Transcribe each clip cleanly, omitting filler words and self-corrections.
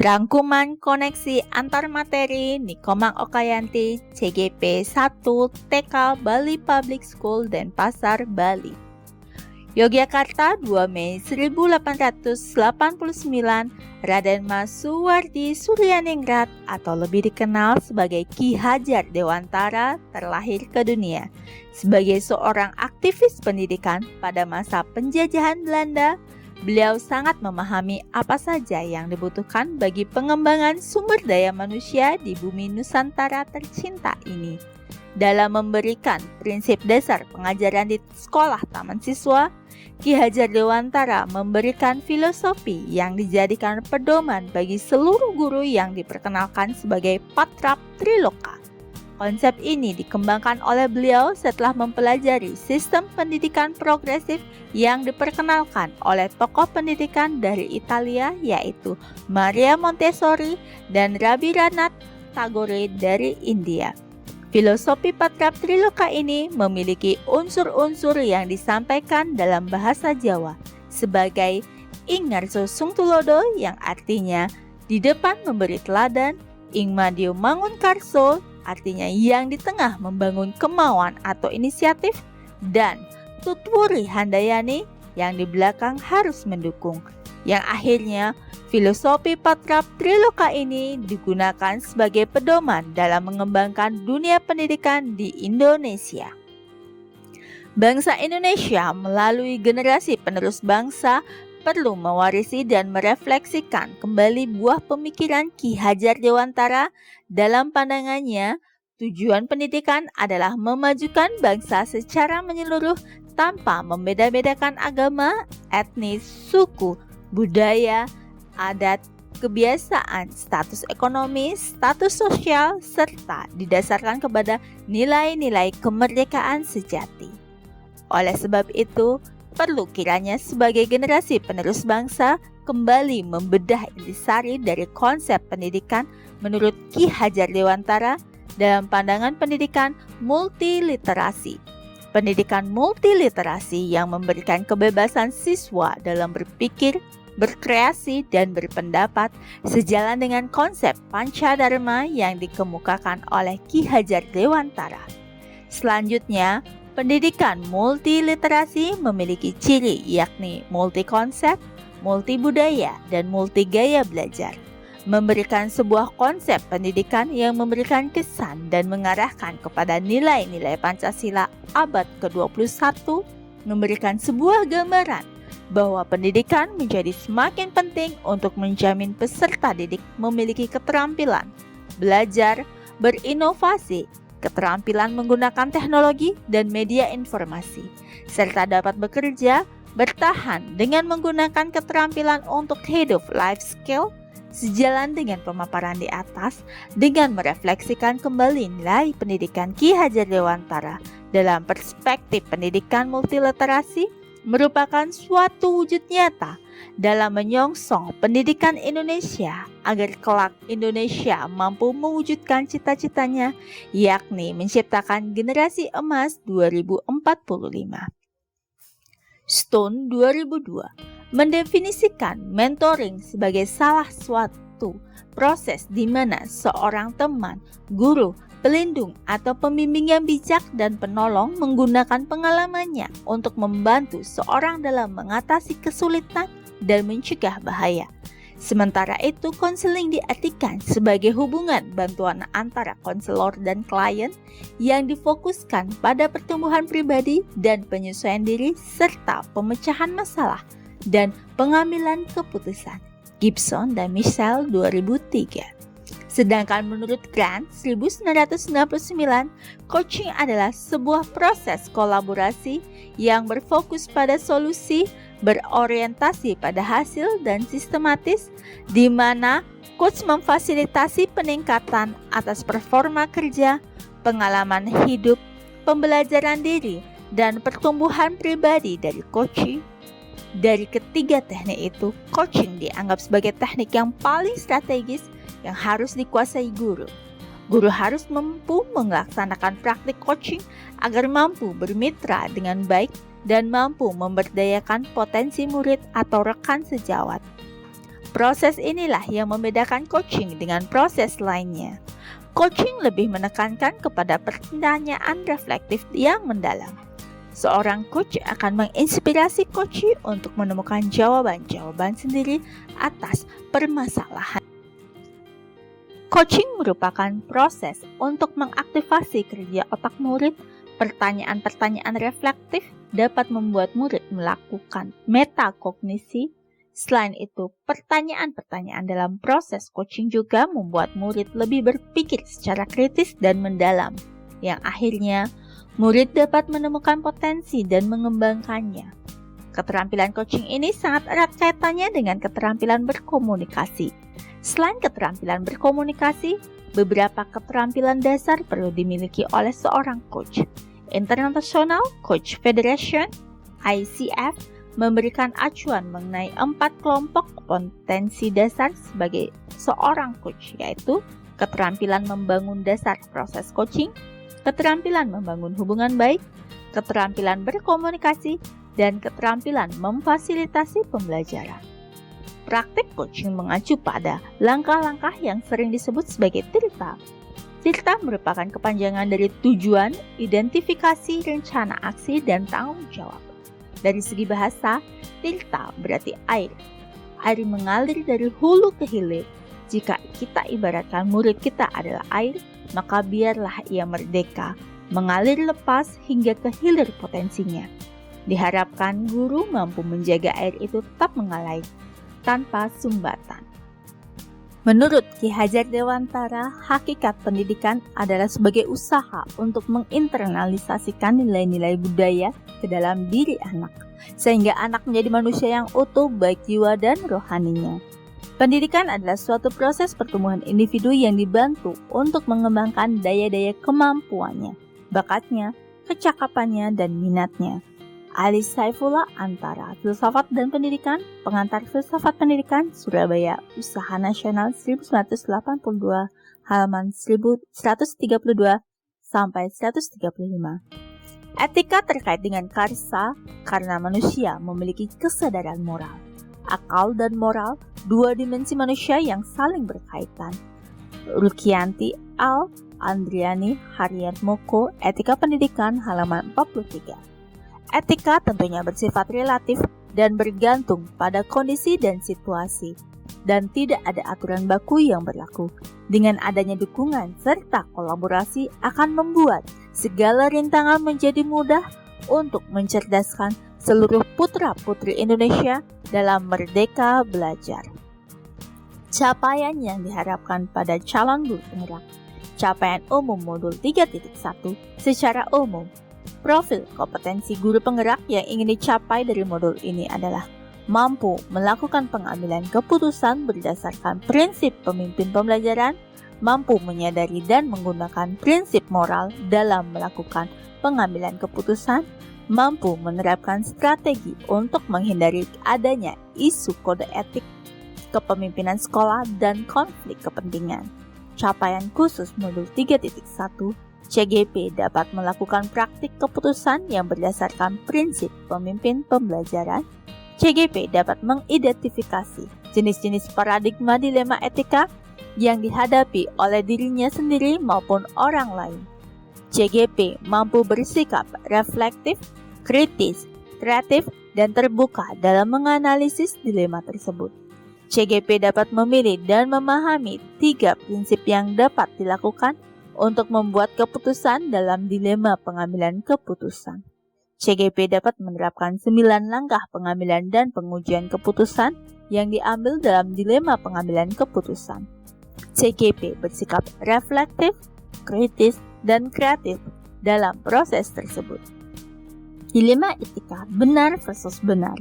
Rangkuman koneksi antar materi Nikomang Okayanti, CGP 1, TK Bali Public School, Denpasar, Bali. Yogyakarta, 2 Mei 1889, Raden Mas Suwardi Suryaningrat atau lebih dikenal sebagai Ki Hajar Dewantara terlahir ke dunia. Sebagai seorang aktivis pendidikan pada masa penjajahan Belanda, beliau sangat memahami apa saja yang dibutuhkan bagi pengembangan sumber daya manusia di bumi Nusantara tercinta ini. Dalam memberikan prinsip dasar pengajaran di sekolah taman siswa, Ki Hajar Dewantara memberikan filosofi yang dijadikan pedoman bagi seluruh guru yang diperkenalkan sebagai Patrap Triloka. Konsep ini dikembangkan oleh beliau setelah mempelajari sistem pendidikan progresif yang diperkenalkan oleh tokoh pendidikan dari Italia yaitu Maria Montessori dan Rabindranath Tagore dari India. Filosofi Patrap Triloka ini memiliki unsur-unsur yang disampaikan dalam bahasa Jawa sebagai Ing Ngarso Sung Tulodo yang artinya di depan memberi teladan, Ing Madyo Mangun Karso artinya yang di tengah membangun kemauan atau inisiatif, dan Tutwuri Handayani yang di belakang harus mendukung. Yang akhirnya filosofi Patrap Triloka ini digunakan sebagai pedoman dalam mengembangkan dunia pendidikan di Indonesia. Bangsa Indonesia melalui generasi penerus bangsa perlu mewarisi dan merefleksikan kembali buah pemikiran Ki Hajar Dewantara. Dalam pandangannya, tujuan pendidikan adalah memajukan bangsa secara menyeluruh tanpa membeda-bedakan agama, etnis, suku, budaya, adat, kebiasaan, status ekonomi, status sosial, serta didasarkan kepada nilai-nilai kemerdekaan sejati. Oleh sebab itu, perlu kiranya sebagai generasi penerus bangsa kembali membedah intisari dari konsep pendidikan menurut Ki Hajar Dewantara dalam pandangan pendidikan multiliterasi. Pendidikan multiliterasi yang memberikan kebebasan siswa dalam berpikir, berkreasi, dan berpendapat sejalan dengan konsep Pancadharma yang dikemukakan oleh Ki Hajar Dewantara. Selanjutnya, pendidikan multiliterasi memiliki ciri yakni multi-konsep, multi-budaya, dan multi-gaya belajar. Memberikan sebuah konsep pendidikan yang memberikan kesan dan mengarahkan kepada nilai-nilai Pancasila abad ke-21, memberikan sebuah gambaran bahwa pendidikan menjadi semakin penting untuk menjamin peserta didik memiliki keterampilan belajar, berinovasi, keterampilan menggunakan teknologi dan media informasi, serta dapat bekerja, bertahan dengan menggunakan keterampilan untuk hidup life skill. Sejalan dengan pemaparan di atas, dengan merefleksikan kembali nilai pendidikan Ki Hajar Dewantara dalam perspektif pendidikan multiliterasi merupakan suatu wujud nyata dalam menyongsong pendidikan Indonesia agar kelak Indonesia mampu mewujudkan cita-citanya, yakni menciptakan generasi emas 2045. Stone 2002 mendefinisikan mentoring sebagai salah suatu proses di mana seorang teman, guru, pelindung, atau pembimbing yang bijak dan penolong menggunakan pengalamannya untuk membantu seorang dalam mengatasi kesulitan dan mencegah bahaya. Sementara itu, konseling diartikan sebagai hubungan bantuan antara konselor dan klien yang difokuskan pada pertumbuhan pribadi dan penyesuaian diri serta pemecahan masalah dan pengambilan keputusan. Gibson dan Michelle 2003. Sedangkan menurut Grant 1999, coaching adalah sebuah proses kolaborasi yang berfokus pada solusi, berorientasi pada hasil dan sistematis, di mana coach memfasilitasi peningkatan atas performa kerja, pengalaman hidup, pembelajaran diri, dan pertumbuhan pribadi dari coaching. Dari ketiga teknik itu, coaching dianggap sebagai teknik yang paling strategis yang harus dikuasai guru. Guru harus mampu melaksanakan praktik coaching agar mampu bermitra dengan baik dan mampu memberdayakan potensi murid atau rekan sejawat. Proses inilah yang membedakan coaching dengan proses lainnya. Coaching lebih menekankan kepada pertanyaan reflektif yang mendalam. Seorang coach akan menginspirasi coachee untuk menemukan jawaban-jawaban sendiri atas permasalahan. Coaching merupakan proses untuk mengaktifasi kerja otak murid. Pertanyaan-pertanyaan reflektif dapat membuat murid melakukan metakognisi. Selain itu, pertanyaan-pertanyaan dalam proses coaching juga membuat murid lebih berpikir secara kritis dan mendalam, yang akhirnya murid dapat menemukan potensi dan mengembangkannya. Keterampilan coaching ini sangat erat kaitannya dengan keterampilan berkomunikasi. Selain keterampilan berkomunikasi, beberapa keterampilan dasar perlu dimiliki oleh seorang coach. International Coach Federation (ICF) memberikan acuan mengenai 4 kelompok kompetensi dasar sebagai seorang coach, yaitu keterampilan membangun dasar proses coaching, keterampilan membangun hubungan baik, keterampilan berkomunikasi, dan keterampilan memfasilitasi pembelajaran. Praktik coaching mengacu pada langkah-langkah yang sering disebut sebagai TIRTA. TIRTA merupakan kepanjangan dari tujuan, identifikasi, rencana aksi, dan tanggung jawab. Dari segi bahasa, TIRTA berarti air. Air mengalir dari hulu ke hilir. Jika kita ibaratkan murid kita adalah air, maka biarlah ia merdeka, mengalir lepas hingga ke hilir potensinya. Diharapkan guru mampu menjaga air itu tetap mengalir tanpa sumbatan. Menurut Ki Hajar Dewantara, hakikat pendidikan adalah sebagai usaha untuk menginternalisasikan nilai-nilai budaya ke dalam diri anak, sehingga anak menjadi manusia yang utuh baik jiwa dan rohaninya. Pendidikan adalah suatu proses pertumbuhan individu yang dibantu untuk mengembangkan daya-daya kemampuannya, bakatnya, kecakapannya, dan minatnya. Ali Saifullah Antara, Filsafat dan Pendidikan, Pengantar Filsafat Pendidikan, Surabaya, Usaha Nasional 1982, halaman 132 sampai 135. Etika terkait dengan karsa karena manusia memiliki kesadaran moral. Akal dan moral, dua dimensi manusia yang saling berkaitan. Rukianti Al Andriani Harriet Moko, Etika Pendidikan, halaman 43. Etika tentunya bersifat relatif dan bergantung pada kondisi dan situasi, dan tidak ada aturan baku yang berlaku. Dengan adanya dukungan serta kolaborasi akan membuat segala rintangan menjadi mudah untuk mencerdaskan seluruh putra-putri Indonesia dalam merdeka belajar. Capaian yang diharapkan pada calon guru penggerak. Capaian umum modul 3.1 secara umum. Profil kompetensi guru penggerak yang ingin dicapai dari modul ini adalah mampu melakukan pengambilan keputusan berdasarkan prinsip pemimpin pembelajaran, mampu menyadari dan menggunakan prinsip moral dalam melakukan pengambilan keputusan, mampu menerapkan strategi untuk menghindari adanya isu kode etik kepemimpinan sekolah dan konflik kepentingan. Capaian khusus modul 3.1 CGP dapat melakukan praktik keputusan yang berdasarkan prinsip pemimpin pembelajaran. CGP dapat mengidentifikasi jenis-jenis paradigma dilema etika yang dihadapi oleh dirinya sendiri maupun orang lain. CGP mampu bersikap reflektif, kritis, kreatif, dan terbuka dalam menganalisis dilema tersebut. CGP dapat memilih dan memahami 3 prinsip yang dapat dilakukan untuk membuat keputusan dalam dilema pengambilan keputusan. CGP dapat menerapkan 9 langkah pengambilan dan pengujian keputusan yang diambil dalam dilema pengambilan keputusan. CGP bersikap reflektif, kritis, dan kreatif dalam proses tersebut. Dilema etika benar versus benar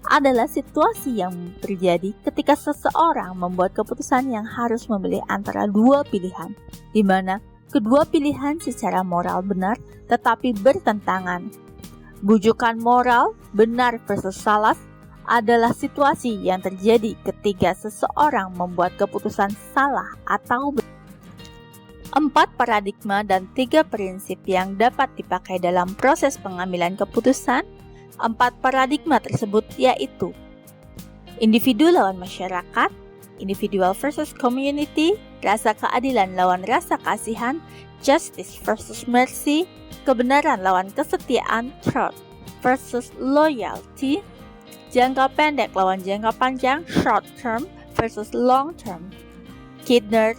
adalah situasi yang terjadi ketika seseorang membuat keputusan yang harus memilih antara 2 pilihan, di mana kedua pilihan secara moral benar tetapi bertentangan. Bujukan moral benar versus salah adalah situasi yang terjadi ketika seseorang membuat keputusan salah atau benar. 4 paradigma dan 3 prinsip yang dapat dipakai dalam proses pengambilan keputusan. 4 paradigma tersebut yaitu Individu lawan masyarakat, individual versus community, rasa keadilan lawan rasa kasihan, justice versus mercy, kebenaran lawan kesetiaan, truth versus loyalty, jangka pendek lawan jangka panjang, short term versus long term. Kidner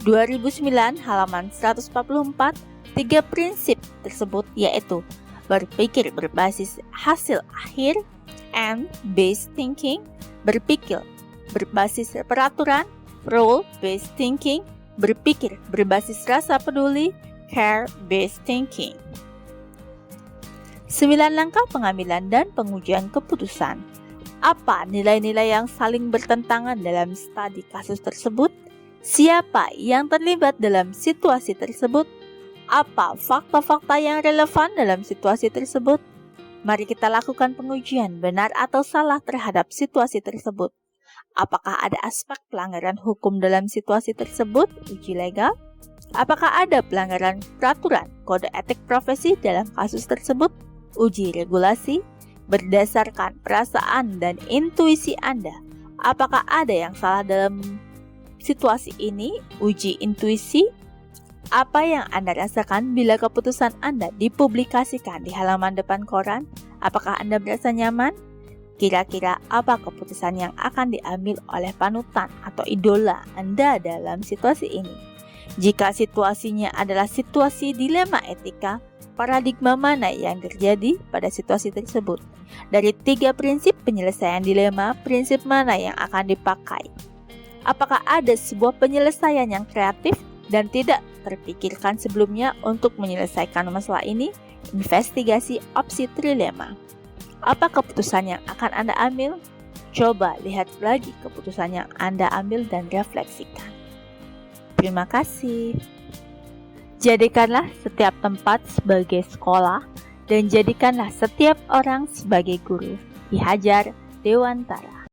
2009 halaman 144, 3 prinsip tersebut yaitu berpikir berbasis hasil akhir, and based thinking, berpikir berbasis peraturan, rule-based thinking, berpikir berbasis rasa peduli, care-based thinking. 9 langkah pengambilan dan pengujian keputusan. Apa nilai-nilai yang saling bertentangan dalam studi kasus tersebut? Siapa yang terlibat dalam situasi tersebut? Apa fakta-fakta yang relevan dalam situasi tersebut? Mari kita lakukan pengujian benar atau salah terhadap situasi tersebut. Apakah ada aspek pelanggaran hukum dalam situasi tersebut? Uji legal. Apakah ada pelanggaran peraturan kode etik profesi dalam kasus tersebut? Uji regulasi. Berdasarkan perasaan dan intuisi Anda, apakah ada yang salah dalam situasi ini? Uji intuisi. Apa yang Anda rasakan bila keputusan Anda dipublikasikan di halaman depan koran? Apakah Anda merasa nyaman? Kira-kira apa keputusan yang akan diambil oleh panutan atau idola Anda dalam situasi ini? Jika situasinya adalah situasi dilema etika, paradigma mana yang terjadi pada situasi tersebut? Dari 3 prinsip penyelesaian dilema, prinsip mana yang akan dipakai? Apakah ada sebuah penyelesaian yang kreatif dan tidak terpikirkan sebelumnya untuk menyelesaikan masalah ini? Investigasi opsi trilema. Apa keputusan yang akan Anda ambil? Coba lihat lagi keputusan yang Anda ambil dan refleksikan. Terima kasih. Jadikanlah setiap tempat sebagai sekolah dan jadikanlah setiap orang sebagai guru. Ki Hajar Dewantara.